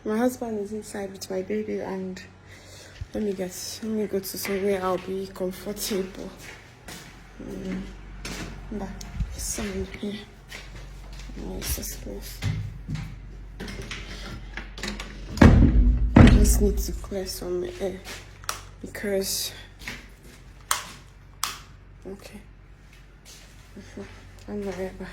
My husband is inside with my baby, and let me go to somewhere I'll be comfortable. But someone here. Nice space. I just need to clear some air because okay. I'm not ever.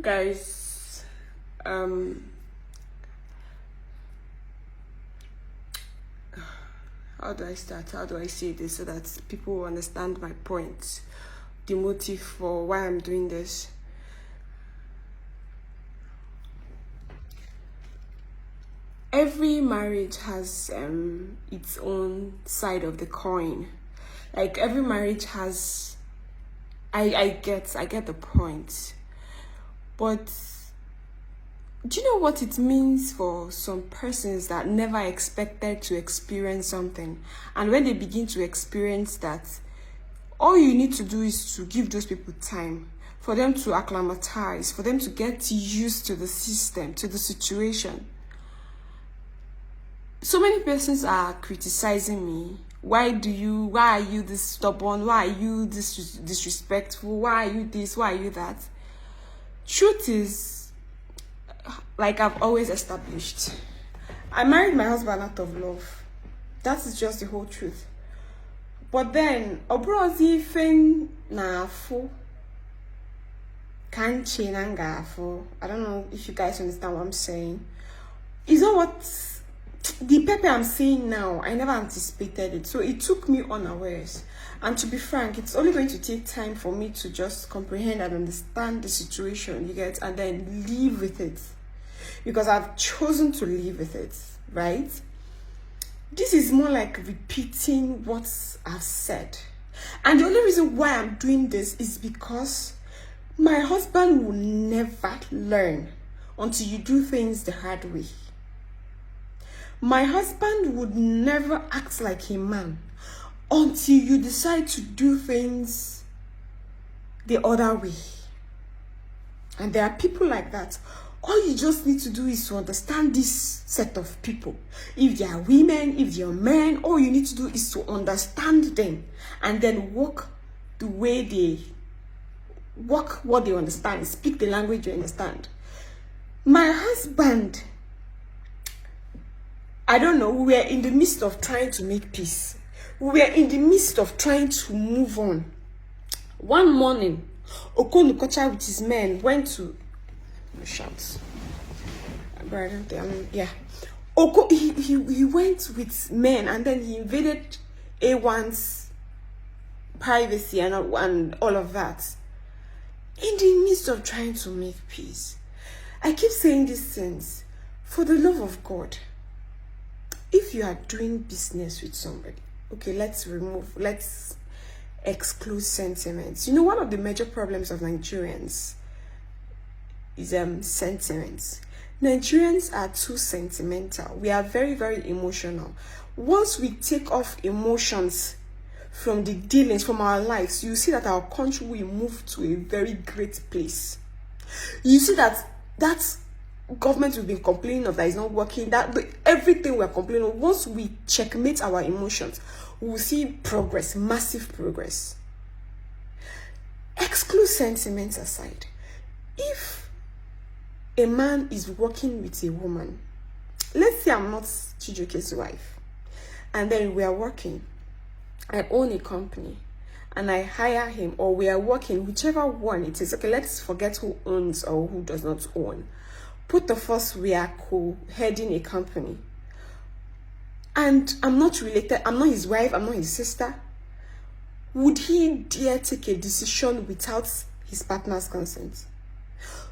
Guys, how do I start? How do I say this so that people will understand my point, the motive for why I'm doing this? Every marriage has its own side of the coin. Like every marriage has, I get the point. But do you know what it means for some persons that never expected to experience something? And when they begin to experience that, all you need to do is to give those people time for them to acclimatize, for them to get used to the system, to the situation. So many persons are criticizing me. Why are you this stubborn? Why are you this disrespectful? Why are you this? Why are you that? Truth is, like I've always established, I married my husband out of love. That is just the whole truth. But then, obrozi fen na afo, kanche nanga afo. I don't know if you guys understand what I'm saying. Is not what the Pepe I'm saying now. I never anticipated it, so it took me unawares. And to be frank, it's only going to take time for me to just comprehend and understand the situation, you get, and then live with it. Because I've chosen to live with it, right? This is more like repeating what I've said. And the only reason why I'm doing this is because my husband will never learn until you do things the hard way. My husband would never act like a man until you decide to do things the other way. And there are people like that. All you just need to do is to understand this set of people. If they are women, if they are men, all you need to do is to understand them and then walk the way they walk, what they understand, speak the language you understand. My husband, I don't know, we were in the midst of trying to make peace. We were in the midst of trying to move on. One morning, Okonukocha with his men went to shouts. Yeah. He went with men and then he invaded A1's privacy and all of that. In the midst of trying to make peace. I keep saying these things. For the love of God, if you are doing business with somebody, okay, let's exclude sentiments. You know, one of the major problems of Nigerians is sentiments. Nigerians are too sentimental. We are very, very emotional. Once we take off emotions from the dealings, from our lives, you see that our country will move to a very great place. You see that government we've been complaining of that is not working, that everything we're complaining of, once we checkmate our emotions, we'll see progress, massive progress. Exclude sentiments aside. If a man is working with a woman, let's say I'm not Chijioke's wife, and then we are working, I own a company, and I hire him, or we are working, whichever one it is. Okay, let's forget who owns or who does not own. Put the first, we are co-heading a company. And I'm not related, I'm not his wife, I'm not his sister. Would he dare take a decision without his partner's consent?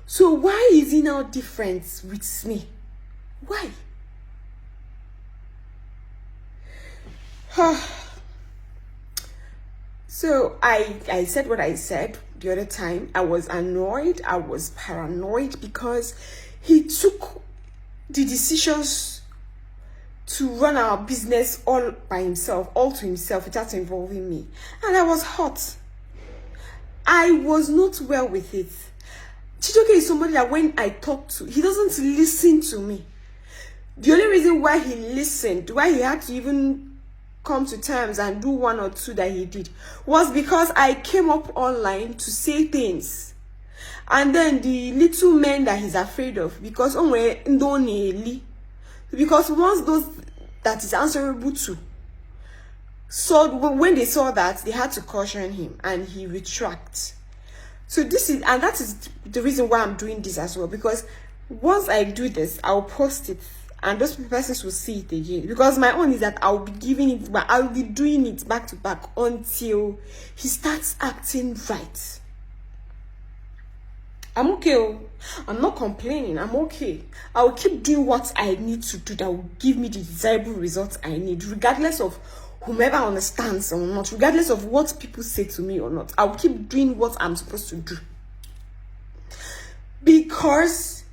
So why is he now different with me? Why? So I said what I said the other time. I was annoyed, I was paranoid because he took the decisions to run our business all by himself, all to himself, without involving me. And I was hot. I was not well with it. Chijioke is somebody that when I talk to, he doesn't listen to me. The only reason why he listened, why he had to even come to terms and do one or two that he did, was because I came up online to say things. And then the little men that he's afraid of, because once those that is answerable to, so when they saw that, they had to caution him, and he retracts. So that is the reason why I'm doing this as well, because once I do this, I'll post it and those persons will see it again. Because my own is that I'll be giving it, but I'll be doing it back to back until he starts acting right. I'm okay. I'm not complaining. I'm okay. I will keep doing what I need to do that will give me the desirable results I need, regardless of whomever understands or not, regardless of what people say to me or not. I will keep doing what I'm supposed to do. Because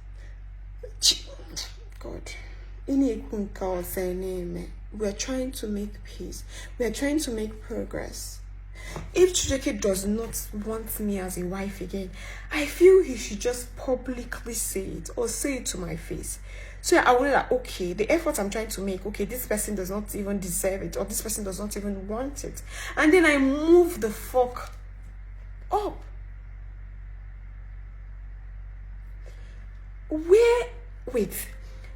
God, we are trying to make peace. We are trying to make progress. If Chijioke does not want me as a wife again, I feel he should just publicly say it, or say it to my face. So I will like, okay, the effort I'm trying to make, okay, this person does not even deserve it, or this person does not even want it. And then I move the fuck up.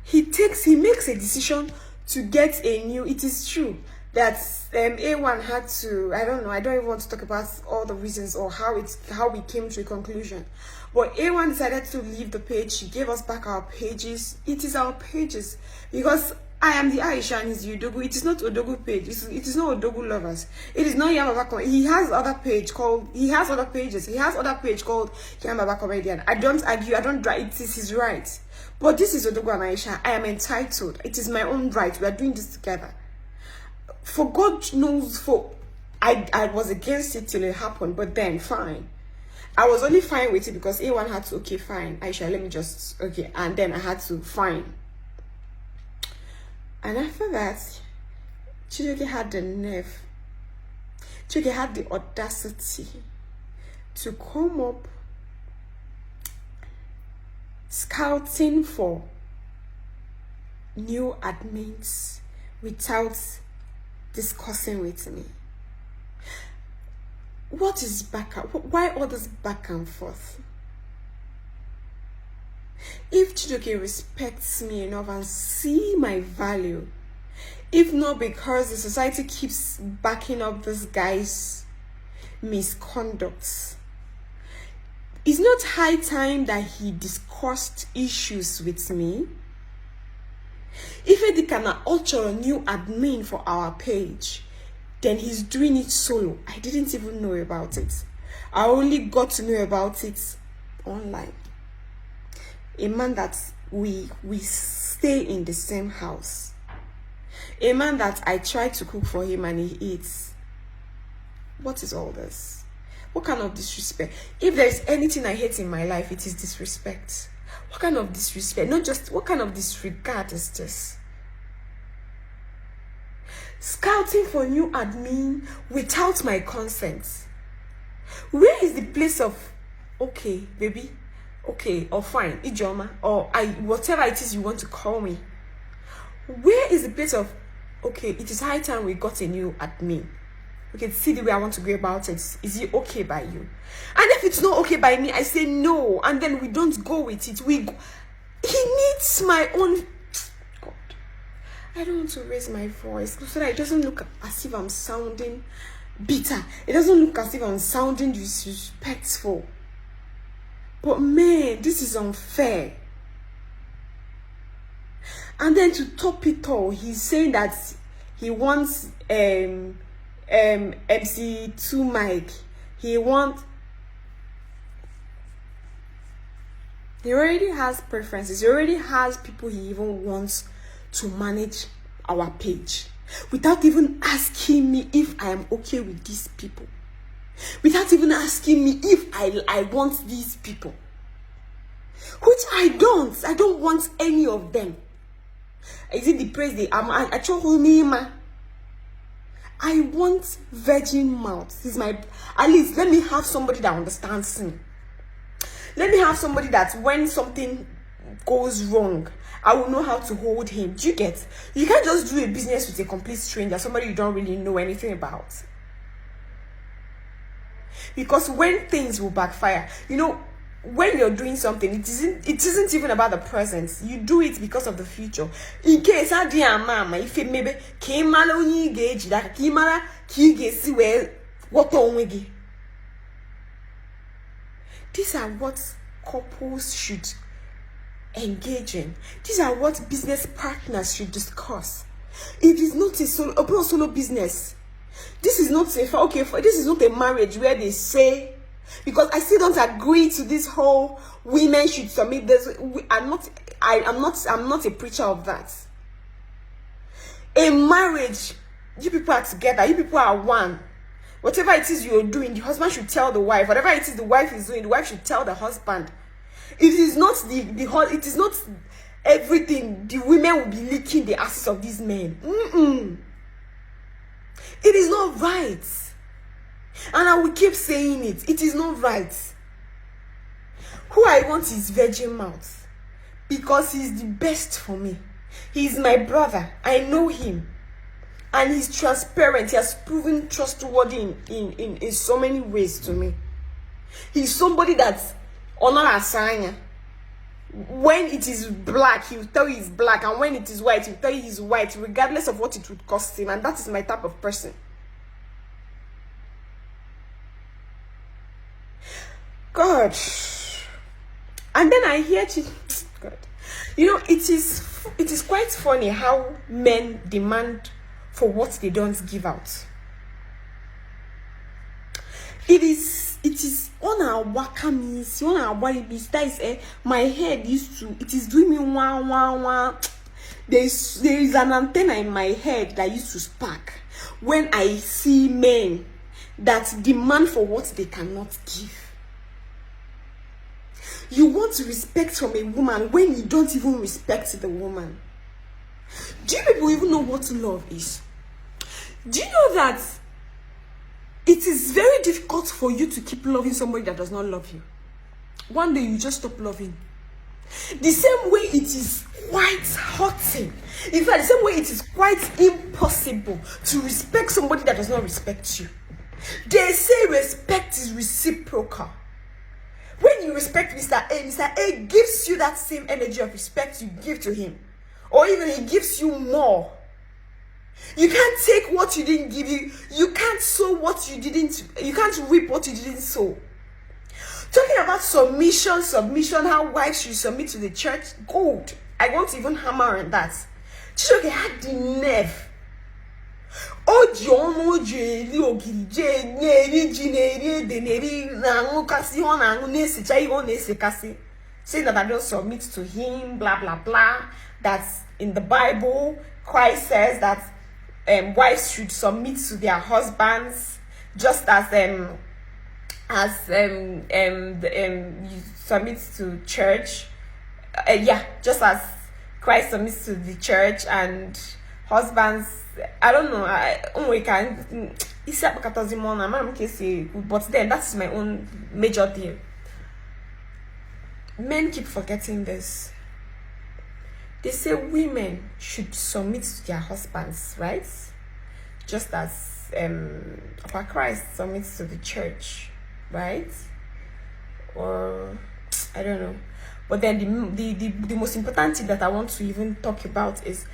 He makes a decision to get a new, it is true that A1 had to, I don't even want to talk about all the reasons or how we came to a conclusion. But A1 decided to leave the page. She gave us back our pages. It is our pages. Because I am the Aisha and he's the Odogu. It is not Odogu page. It is not Odogu lovers. It is not Yamaba. He has other pages. He has other page called Yamaba Comedian. I don't argue. I don't drive. It is his right. But this is Odogu and Aisha. I am entitled. It is my own right. We are doing this together. For God knows, I was against it till it happened, but then fine. I was only fine with it because A1 had to, okay, fine, Aisha, let me just, okay, and then I had to, fine. And after that, Chijioke had the nerve, Chijioke had the audacity to come up scouting for new admins without discussing with me. What is why all this back and forth? If Chijioke respects me enough and see my value, if not because the society keeps backing up this guy's misconduct, it's not high time that he discussed issues with me? If he can alter a new admin for our page, then he's doing it solo. I didn't even know about it. I only got to know about it online. A man that we stay in the same house. A man that I try to cook for him and he eats. What is all this? What kind of disrespect? If there's anything I hate in my life, it is disrespect. What kind of disrespect? Not just, what kind of disregard is this? Scouting for new admin without my consent. Where is the place of, okay, baby, okay, or fine, Ijoma, or whatever it is you want to call me? Where is the place of, okay, it is high time we got a new admin. Okay, see the way I want to go about it. Is it okay by you? And if it's not okay by me, I say no, and then we don't go with it. He needs my own. God, I don't want to raise my voice so that it doesn't look as if I'm sounding bitter. It doesn't look as if I'm sounding disrespectful. But man, this is unfair. And then to top it all, he's saying that he wants MC2 Mike. He already has preferences. He already has people he even wants to manage our page without even asking me if I am okay with these people, without even asking me if I want these people, which I don't want any of them. Is it the praise they am? I told me, ma. I want virgin mouth. This is my, at least let me have somebody that understands me. Let me have somebody that when something goes wrong, I will know how to hold him. Do you get? You can't just do a business with a complete stranger, somebody you don't really know anything about. Because when things will backfire, you know, when you're doing something, it isn't even about the present. You do it because of the future. In case I dear mama, if it maybe came only gauge that kimala ki see where what on wigi. These are what couples should engage in. These are what business partners should discuss. It is not a solo business. This is not a this is not a marriage where they say, because I still don't agree to this whole women should submit this. I'm not a preacher of that. A marriage, you people are together, you people are one. Whatever it is you're doing, the husband should tell the wife. Whatever it is the wife is doing, the wife should tell the husband. It is not it is not everything. The women will be licking the asses of these men. It is not right. And I will keep saying it. It is not right. Who I want is virgin mouth. Because he's the best for me. He's my brother. I know him. And he's transparent. He has proven trustworthy in so many ways to me. He's somebody that's honor asanya. When it is black, he will tell you it's black. And when it is white, he will tell you he's white, regardless of what it would cost him. And that is my type of person. God. And then I hear God. You know, it is quite funny how men demand for what they don't give out. It is on our wakamis, on our body beast. That is my head used to, it is doing me wah. There is an antenna in my head that used to spark when I see men that demand for what they cannot give. You want respect from a woman when you don't even respect the woman. Do you people even know what love is? Do you know that it is very difficult for you to keep loving somebody that does not love you? One day you just stop loving. The same way it is quite hurting. In fact, the same way it is quite impossible to respect somebody that does not respect you. They say respect is reciprocal. When you respect Mr. A gives you that same energy of respect you give to him. Or even he gives you more. You can't take what you didn't give you. You can't sow what you didn't. You can't reap what you didn't sow. Talking about submission, how wives should submit to the church. Good. I won't even hammer on that. Chijioke had the nerve. Saying that I don't submit to him, blah blah blah. That's in the Bible. Christ says that wives should submit to their husbands, just as you submit to church. Just as Christ submits to the church, and husbands, I don't know. But then that's my own major deal. Men keep forgetting this. They say women should submit to their husbands, right? Just as Christ submits to the church, right? Or I don't know. But then the most important thing that I want to even talk about is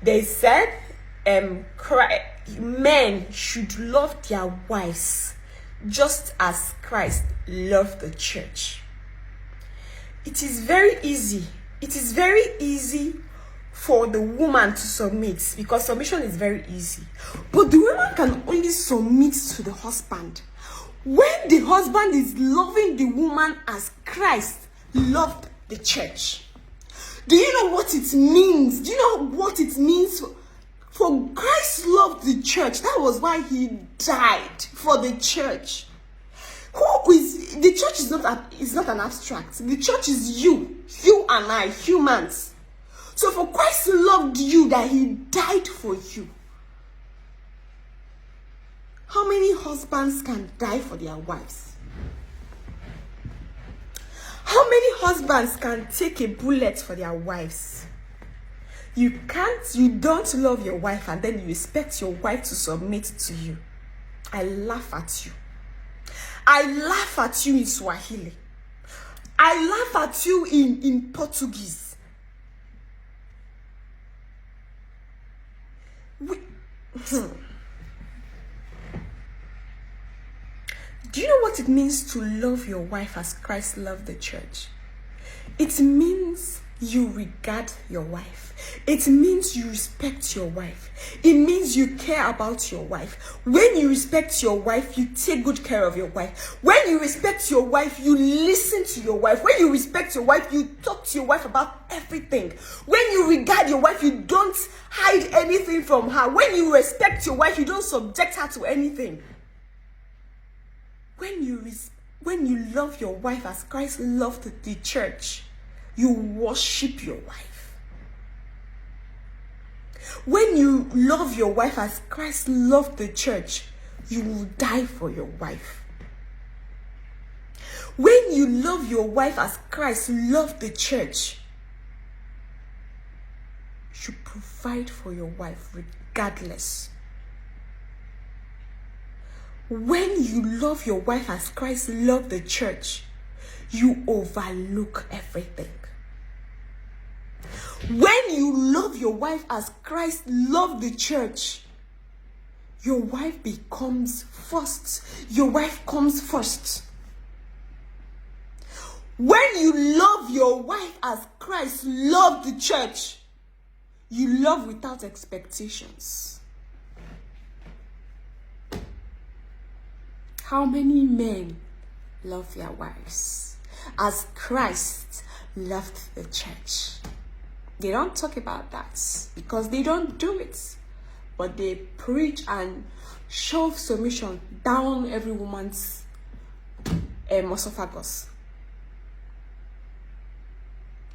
they said men should love their wives just as Christ loved the church. It is very easy. It is very easy for the woman to submit, because submission is very easy. But the woman can only submit to the husband when the husband is loving the woman as Christ loved the church. Do you know what it means? Do you know what it means for Christ loved the church? That was why he died for the church. The church is not an abstract. The church is you and I, humans. So for Christ loved you that he died for you. How many husbands can die for their wives? How many husbands can take a bullet for their wives? You don't love your wife and then you expect your wife to submit to you. I laugh at you. I laugh at you in Swahili. I laugh at you in Portuguese. Do you know what it means to love your wife as Christ loved the church? It means you regard your wife. It means you respect your wife. It means you care about your wife. When you respect your wife, you take good care of your wife. When you respect your wife, you listen to your wife. When you respect your wife, you talk to your wife about everything. When you regard your wife, you don't hide anything from her. When you respect your wife, you don't subject her to anything. When you love your wife as Christ loved the church, you worship your wife. When you love your wife as Christ loved the church, you will die for your wife. When you love your wife as Christ loved the church, you provide for your wife regardless. When you love your wife as Christ loved the church, you overlook everything. When you love your wife as Christ loved the church, your wife becomes first. Your wife comes first. When you love your wife as Christ loved the church, you love without expectations. How many men love their wives as Christ loved the church? They don't talk about that because they don't do it. But they preach and shove submission down every woman's esophagus.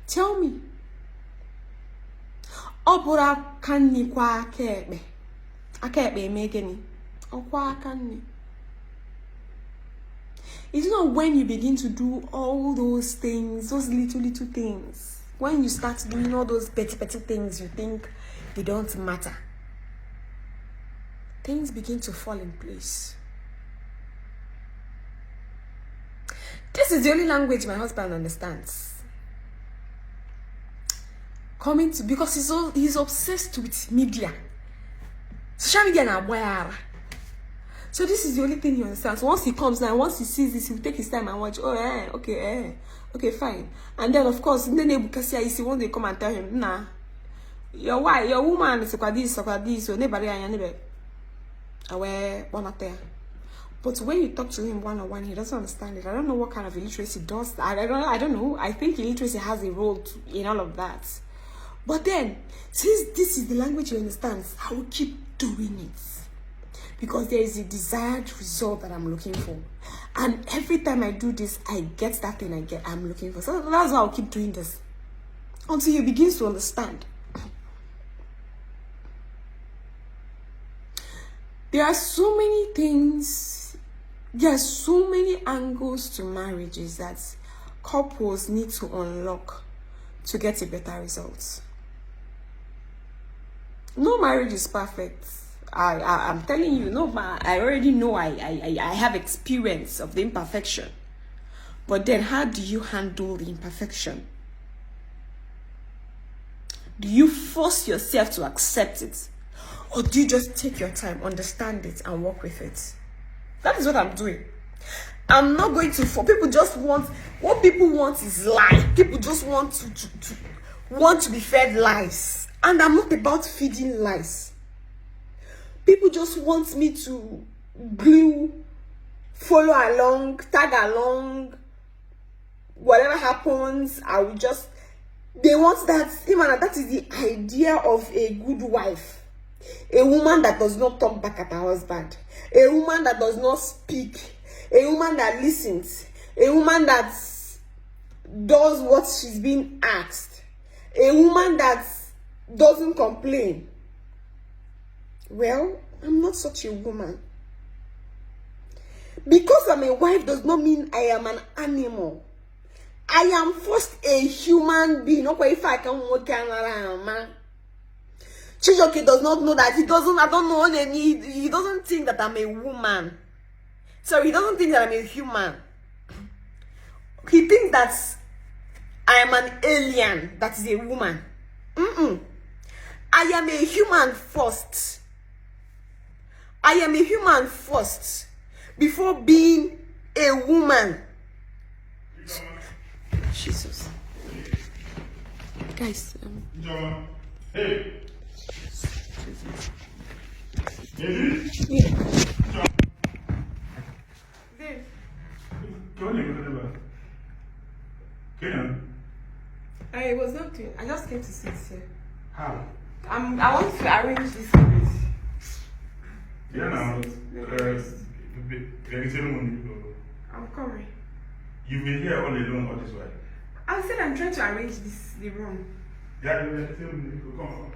Tell me. Obura kanni kwa akebe. Akebe megeni. Okwa kanni. It's not when you begin to do all those things, those little things. When you start doing all those petty things, you think they don't matter. Things begin to fall in place. This is the only language my husband understands. Because he's obsessed with media. Social media na boyara. So this is the only thing he understands. Once he comes now, once he sees this, he'll take his time and watch. Oh, okay, fine. And then of course, then when they come and tell him, nah, your wife, your woman is this, so nobody aware one up there. But when you talk to him one-on-one, he doesn't understand it. I don't know what kind of illiteracy does. I don't know. I think illiteracy has a role in all of that. But then, since this is the language he understands, I will keep doing it. Because there is a desired result that I'm looking for. And every time I do this, I get that thing I'm looking for. So that's why I'll keep doing this. Until he begins to understand. There are so many things, there are so many angles to marriages that couples need to unlock to get a better result. No marriage is perfect. I'm telling you, no, I already know I have experience of the imperfection. But then how do you handle the imperfection? Do you force yourself to accept it? Or do you just take your time, understand it, and work with it? That is what I'm doing. I'm not going to for people just want what people want is lie. People just want to be fed lies. And I'm not about feeding lies. People just want me to glue, follow along, tag along. Whatever happens, I will just. They want that. Even that is the idea of a good wife. A woman that does not talk back at her husband. A woman that does not speak. A woman that listens. A woman that does what she's being asked. A woman woman that doesn't complain. Well, I'm not such a woman. Because I'm a wife does not mean I am an animal. I am first a human being. Not if I can work man. Chijioke does not know that. He doesn't think that I'm a woman. So he doesn't think that I'm a human. He thinks that I am an alien that is a woman. I am a human first. I am a human first before being a woman. Jesus. Guys. Hey. Yeah. Babe. I was not doing. I just came to sit here. How? I want to arrange this place. Yeah, now. I'm coming. You've been here all alone all this while. I said I'm trying to arrange the room. Yeah, come on.